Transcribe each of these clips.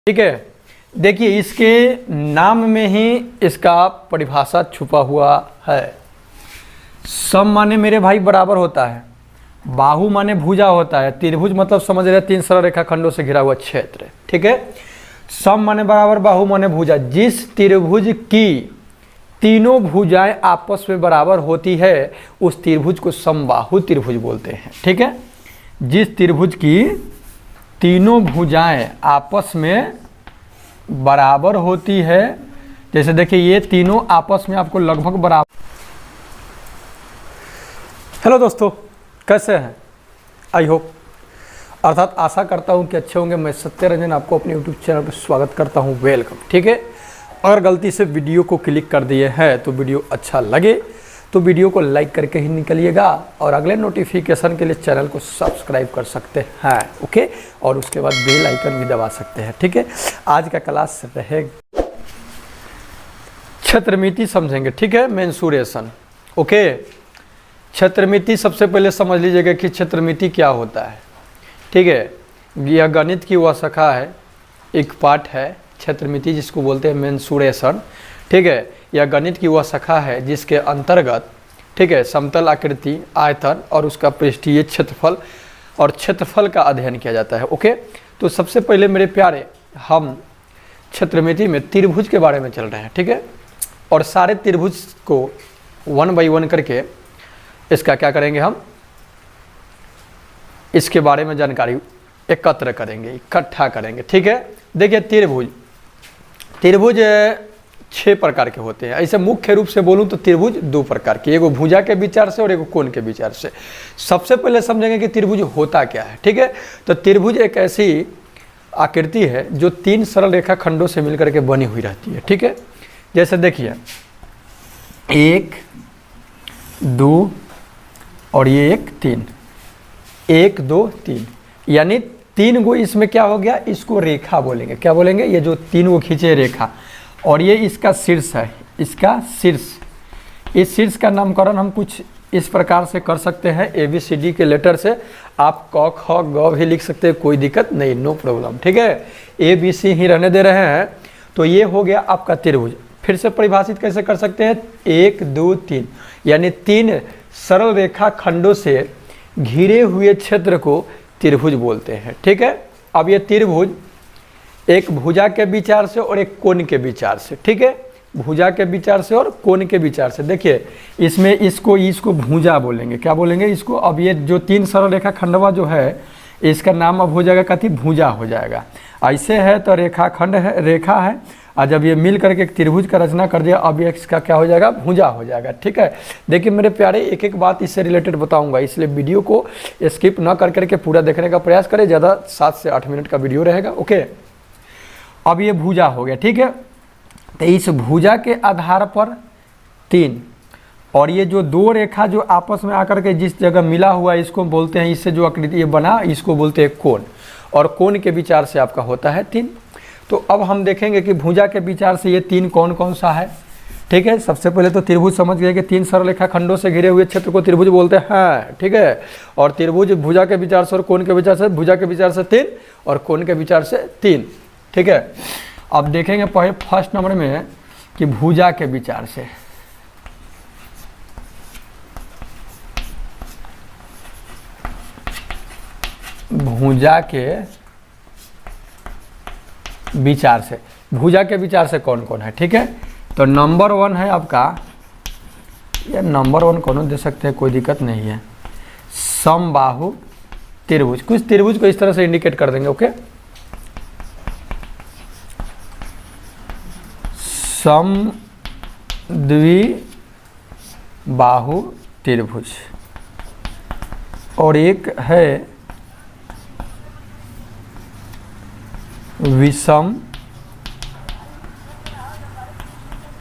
ठीक है। देखिए इसके नाम में ही इसका परिभाषा छुपा हुआ है। सम माने मेरे भाई बराबर होता है, बाहु माने भुजा होता है, त्रिभुज मतलब समझ रहे 3 सरल रेखाखंडों से घिरा हुआ क्षेत्र। ठीक है। सम माने बराबर, बाहु माने भुजा। जिस त्रिभुज की तीनों भुजाएं आपस में बराबर होती है उस त्रिभुज को समबाहु त्रिभुज बोलते हैं। ठीक है। जिस त्रिभुज की तीनों भुजाएं आपस में बराबर होती है, जैसे देखिए ये तीनों आपस में आपको लगभग बराबर। हेलो दोस्तों, कैसे हैं? आई होप, अर्थात आशा करता हूं कि अच्छे होंगे। मैं सत्यरंजन आपको अपने यूट्यूब चैनल पर स्वागत करता हूं। वेलकम। ठीक है। अगर गलती से वीडियो को क्लिक कर दिए हैं तो वीडियो अच्छा लगे तो वीडियो को लाइक करके ही निकलिएगा और अगले नोटिफिकेशन के लिए चैनल को सब्सक्राइब कर सकते हैं। ओके। और उसके बाद बेल आइकन भी दबा सकते हैं। ठीक है। आज का क्लास रहेगा क्षेत्रमिति समझेंगे। ठीक है। मेंसुरेशन। ओके। क्षेत्रमिति सबसे पहले समझ लीजिएगा कि क्षेत्रमिति क्या होता है। ठीक है। यह गणित की वह शाखा है, एक पार्ट है क्षेत्रमिति जिसको बोलते हैं मेंसुरेशन। ठीक है। यह गणित की वह शाखा है जिसके अंतर्गत, ठीक है, समतल आकृति, आयतन और उसका पृष्ठीय क्षेत्रफल और क्षेत्रफल का अध्ययन किया जाता है। ओके। तो सबसे पहले मेरे प्यारे हम क्षेत्रमिति में त्रिभुज के बारे में चल रहे हैं। ठीक है। और सारे त्रिभुज को 1 बाई 1 करके इसका क्या करेंगे, हम इसके बारे में जानकारी एकत्र करेंगे, इकट्ठा करेंगे। ठीक है। देखिए त्रिभुज 6 प्रकार के होते हैं। ऐसे मुख्य रूप से बोलूं तो त्रिभुज 2 प्रकार के, एगो भुजा के विचार से और एगो कोण के विचार से। सबसे पहले समझेंगे कि त्रिभुज होता क्या है। ठीक है। तो त्रिभुज एक ऐसी आकृति है जो 3 सरल रेखाखंडों से मिलकर के बनी हुई रहती है। ठीक है। जैसे देखिए 1 2 और ये 3, 1 2 3, यानी 3 गो इसमें क्या हो गया, इसको रेखा बोलेंगे। क्या बोलेंगे? ये जो 3 गो खींचे रेखा, और ये इसका शीर्ष है, इसका शीर्ष। इस शीर्ष का नामकरण हम कुछ इस प्रकार से कर सकते हैं, ABCD के लेटर से। आप क ख ग भी लिख सकते हैं, कोई दिक्कत नहीं, नो प्रॉब्लम। ठीक है। ABC ही रहने दे रहे हैं। तो ये हो गया आपका त्रिभुज। फिर से परिभाषित कैसे कर सकते हैं? 1 2 3, यानी 3 सरल रेखा खंडों से घिरे हुए क्षेत्र को त्रिभुज बोलते हैं। ठीक है। अब ये त्रिभुज एक भुजा के विचार से और एक कोण के विचार से। ठीक है। भुजा के विचार से और कोण के विचार से। देखिए इसमें इसको भुजा बोलेंगे। क्या बोलेंगे इसको? अब ये जो 3 सरल रेखा खंडवा जो है इसका नाम अब हो जाएगा कथी, भुजा हो जाएगा। ऐसे है तो रेखाखंड है, रेखा है, और जब ये मिल करके एक त्रिभुज का रचना कर दिया, अब ये इसका क्या हो जाएगा, भुजा हो जाएगा। ठीक है। देखिए मेरे प्यारे, एक एक बात इससे रिलेटेड बताऊंगा, इसलिए वीडियो को स्किप ना कर करके पूरा देखने का प्रयास करें। ज़्यादा 7 से 8 मिनट का वीडियो रहेगा। ओके। अब ये भुजा हो गया। ठीक है। तो इस भुजा के आधार पर 3, और ये जो 2 रेखा जो आपस में आकर के जिस जगह मिला हुआ है इसको बोलते हैं, इससे जो आकृति ये बना इसको बोलते हैं कोण, और कोण के विचार से आपका होता है 3। तो अब हम देखेंगे कि भुजा के विचार से ये 3 कौन कौन सा है। ठीक है। सबसे पहले तो त्रिभुज समझ गए कि 3 सरल रेखा खंडों से घिरे हुए क्षेत्र को त्रिभुज बोलते हैं। ठीक है। और त्रिभुज भुजा के विचार से और कोण के विचार से, भुजा के विचार से 3 और कोण के विचार से 3। ठीक है। अब देखेंगे पहले फर्स्ट नंबर में कि भुजा के विचार से। भुजा के विचार से, भुजा के विचार से कौन कौन है। ठीक है। तो नंबर 1 है आपका, या नंबर 1 कौन दे सकते हैं, कोई दिक्कत नहीं है, समबाहु त्रिभुज। कुछ त्रिभुज को इस तरह से इंडिकेट कर देंगे। ओके। समद्विबाहु त्रिभुज। और एक है विषम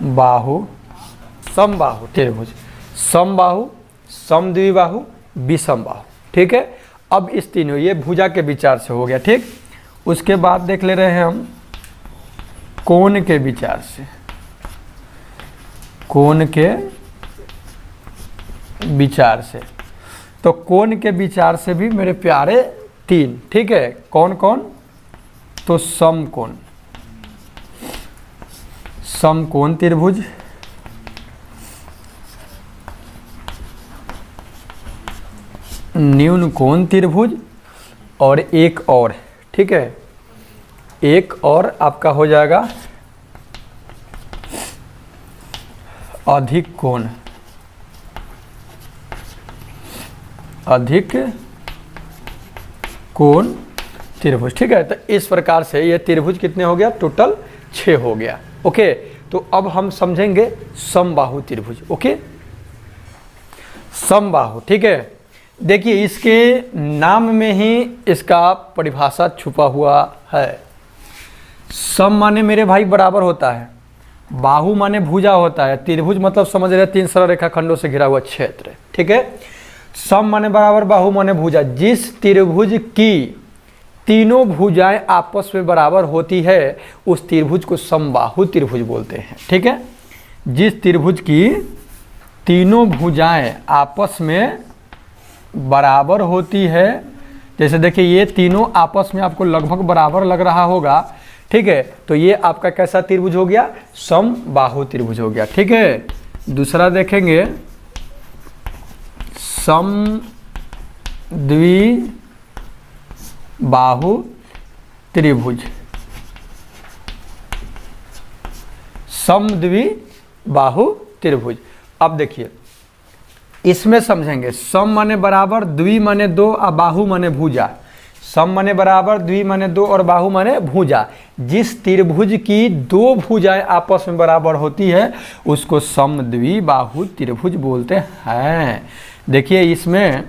बाहु, समबाहु त्रिभुज। समबाहु, समद्विबाहु, विषम बाहु। ठीक है। अब इस तीनों, ये भुजा के विचार से हो गया। ठीक। उसके बाद देख ले रहे हैं हम कोण के विचार से। कोण के विचार से, तो कोण के विचार से भी मेरे प्यारे 3। ठीक है। कौन कौन? तो समकोण, समकोण त्रिभुज, न्यून कोण त्रिभुज, और एक और, ठीक है, एक और आपका हो जाएगा अधिक कोण, अधिक कोण त्रिभुज, ठीक है। तो इस प्रकार से ये त्रिभुज कितने हो गया, टोटल 6 हो गया। ओके, तो अब हम समझेंगे समबाहु त्रिभुज। ओके, समबाहु, ठीक है। देखिए इसके नाम में ही इसका परिभाषा छुपा हुआ है। सम माने मेरे भाई बराबर होता है, बाहु माने भुजा होता है, त्रिभुज मतलब समझ रहे 3 सरल रेखाखंडों से घिरा हुआ क्षेत्र, ठीक है। सम माने बराबर, बाहु माने भुजा। जिस त्रिभुज की तीनों भुजाएं आपस में बराबर होती है उस त्रिभुज को समबाहु त्रिभुज बोलते हैं, ठीक है। जिस त्रिभुज की तीनों भुजाएं आपस में बराबर होती है, जैसे देखिए ये तीनों आपस में आपको लगभग बराबर लग रहा होगा, ठीक है, तो ये आपका कैसा त्रिभुज हो गया, समबाहु त्रिभुज हो गया, ठीक है। दूसरा देखेंगे समद्विबाहु त्रिभुज, समद्विबाहु त्रिभुज। अब देखिए इसमें समझेंगे, सम माने बराबर, द्वि माने 2 और बाहु माने भुजा। सम माने बराबर, द्वि माने 2 और बाहु माने भुजा। जिस त्रिभुज की 2 भुजाएं आपस में बराबर होती है उसको समद्विबाहु त्रिभुज बोलते हैं। देखिए इसमें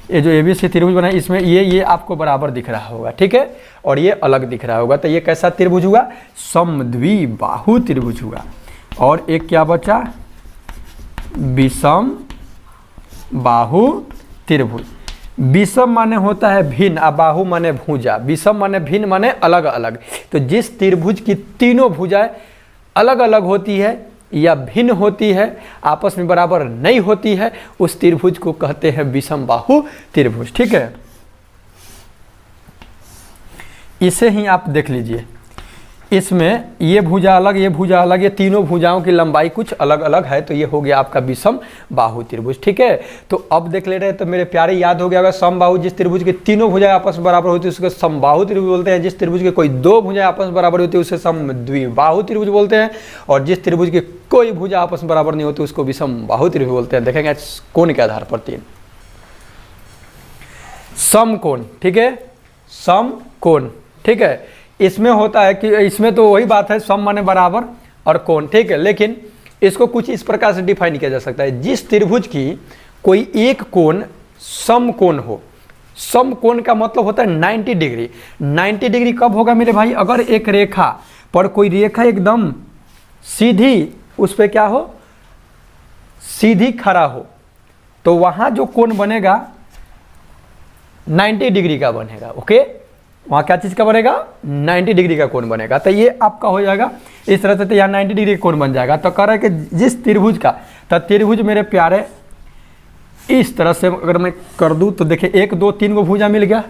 ये जो ABC त्रिभुज बना है इसमें ये आपको बराबर दिख रहा होगा, ठीक है, और ये अलग दिख रहा होगा, तो ये कैसा त्रिभुज हुआ, समद्विबाहु त्रिभुज हुआ। और एक क्या बचा, विषम बाहु त्रिभुज। विषम माने होता है भिन्न, और बाहु माने भुजा। विषम माने भिन्न माने अलग अलग। तो जिस त्रिभुज की तीनों भुजाएं अलग अलग होती है या भिन्न होती है, आपस में बराबर नहीं होती है, उस त्रिभुज को कहते हैं विषम बाहु त्रिभुज, ठीक है। इसे ही आप देख लीजिए, इसमें ये भुजा अलग, ये भुजा अलग, ये तीनों भुजाओं की लंबाई कुछ अलग अलग है, तो ये हो गया आपका विषम बाहु त्रिभुज, ठीक है। तो अब देख ले रहे हैं तो मेरे प्यारे याद हो गया होगा, समबाहु जिस त्रिभुज की तीनों भुजाएं आपस में बराबर होती है उसको समबाहु त्रिभुज बोलते हैं। जिस त्रिभुज की कोई 2 भुजाएं आपस में बराबर होती है उसे समद्विबाहु त्रिभुज बोलते हैं। और जिस त्रिभुज की कोई भुजा आपस में बराबर नहीं होती उसको विषम बाहु त्रिभुज बोलते हैं। देखेंगे कोण के आधार पर 3 समकोण, ठीक है, समकोण, ठीक है। इसमें होता है कि इसमें तो वही बात है, सम माने बराबर और कोण, ठीक है, लेकिन इसको कुछ इस प्रकार से डिफाइन किया जा सकता है। जिस त्रिभुज की कोई एक कोण समकोण हो, समकोण का मतलब होता है 90 डिग्री। 90 डिग्री कब होगा मेरे भाई, अगर एक रेखा पर कोई रेखा एकदम सीधी, उस पर क्या हो, सीधी खड़ा हो, तो वहां जो कोण बनेगा 90 डिग्री का बनेगा। ओके, वहाँ क्या चीज़ का बनेगा, 90 डिग्री का कोण बनेगा। तो ये आपका हो जाएगा इस तरह से, तो यहाँ 90 डिग्री का कोण बन जाएगा। तो कह रहा है कि जिस त्रिभुज का, तो त्रिभुज मेरे प्यारे इस तरह से अगर मैं कर दूँ तो देखिए 1 2 3 को भुजा मिल गया,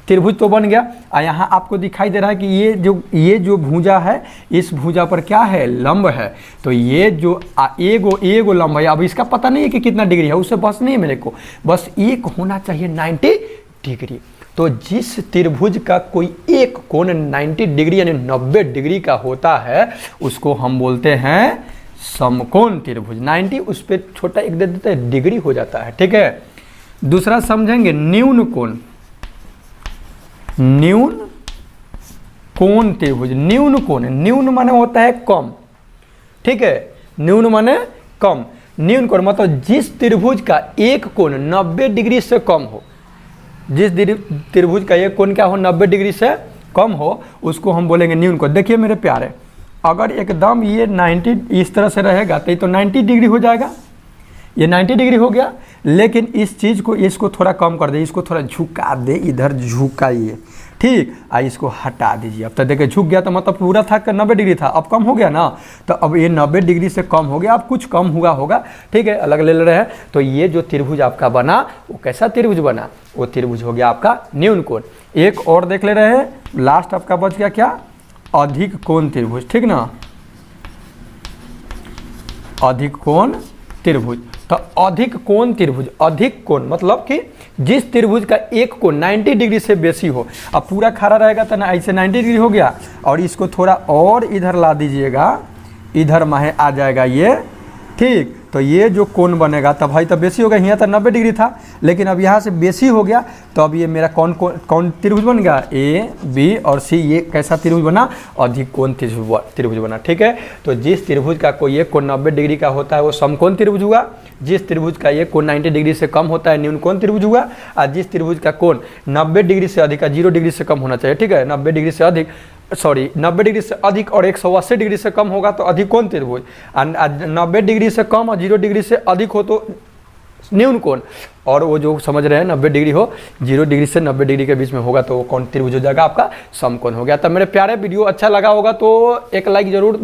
त्रिभुज तो बन गया। और यहाँ आपको दिखाई दे रहा है कि ये जो भुजा है, इस भुजा पर क्या है, लंब है। तो ये जो एगो लंब है, अब इसका पता नहीं है कि कितना डिग्री है, उससे बस नहीं है मेरे को, बस एक होना चाहिए 90 डिग्री। तो जिस त्रिभुज का कोई एक कोण 90 डिग्री यानी 90 डिग्री का होता है उसको हम बोलते हैं समकोण त्रिभुज। 90 उस पर छोटा एक दे देते हैं, डिग्री हो जाता है, ठीक है। दूसरा समझेंगे न्यून कोण, न्यून कोण त्रिभुज। न्यून कोण, न्यून माने होता है कम, ठीक है, न्यून माने कम। न्यून कोण मतलब जिस त्रिभुज का एक कोण 90 डिग्री से कम हो, जिस त्रिभुज का एक कोण क्या हो, 90 डिग्री से कम हो, उसको हम बोलेंगे न्यून कोण। देखिए मेरे प्यारे, अगर एकदम ये 90 इस तरह से रहेगा तो ये तो 90 डिग्री हो जाएगा, ये 90 डिग्री हो गया। लेकिन इस चीज़ को, इसको थोड़ा कम कर दे, इसको थोड़ा झुका दे, इधर झुकाइए, ठीक, इसको हटा दीजिए। अब तो देखिए झुक गया, तो मतलब पूरा था 90 डिग्री था, अब कम हो गया ना, तो अब ये 90 डिग्री से कम हो गया, अब कुछ कम हुआ होगा, ठीक है, अलग ले रहे हैं। तो ये जो त्रिभुज आपका बना वो कैसा त्रिभुज बना, वो त्रिभुज हो गया आपका न्यून कोण। एक और देख ले रहे हैं, लास्ट आपका बच गया क्या, अधिक कोण त्रिभुज, ठीक ना। अधिक कोण त्रिभुज। तो अधिक कोण त्रिभुज, अधिक कोण मतलब कि जिस त्रिभुज का एक कोण 90 डिग्री से बेसी हो। अब पूरा खड़ा रहेगा तो ना ऐसे 90 डिग्री हो गया, और इसको थोड़ा और इधर ला दीजिएगा, इधर माहे आ जाएगा ये, ठीक। तो ये जो कोण बनेगा तब भाई तो बेसी हो गया, यहाँ तो 90 डिग्री था, लेकिन अब यहाँ से बेसी हो गया, तो अब ये मेरा कौन त्रिभुज बन गया, ए बी और सी। ये कैसा त्रिभुज बना, अधिक कोण त्रिभुज बना, ठीक है। तो जिस त्रिभुज का कोई एक कोण 90 डिग्री का होता है वो समकोण त्रिभुज हुआ, जिस त्रिभुज का एक कोण 90 डिग्री से कम होता है न्यून कोण त्रिभुज हुआ, और जिस त्रिभुज का कोण 90 डिग्री से अधिक, 0 डिग्री से कम होना चाहिए, ठीक है, 90 डिग्री से अधिक, 90 डिग्री से अधिक और 180 डिग्री से कम होगा तो अधिक कोण त्रिभुज, 90 डिग्री से कम और 0 डिग्री से अधिक हो तो न्यून कोण, और वो जो समझ रहे हैं 90 डिग्री हो, 0 डिग्री से 90 डिग्री के बीच में होगा तो वो कोण त्रिभुज हो जाएगा, आपका समकोण हो गया। तब मेरे प्यारे वीडियो अच्छा लगा होगा तो एक लाइक जरूर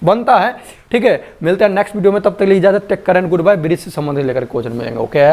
बनता है, ठीक है। मिलते हैं नेक्स्ट वीडियो में, तब तक के लिए इजाजत, take care and good bye. Bridge से संबंधित लेकर क्वेश्चन मिलेंगे, ओके।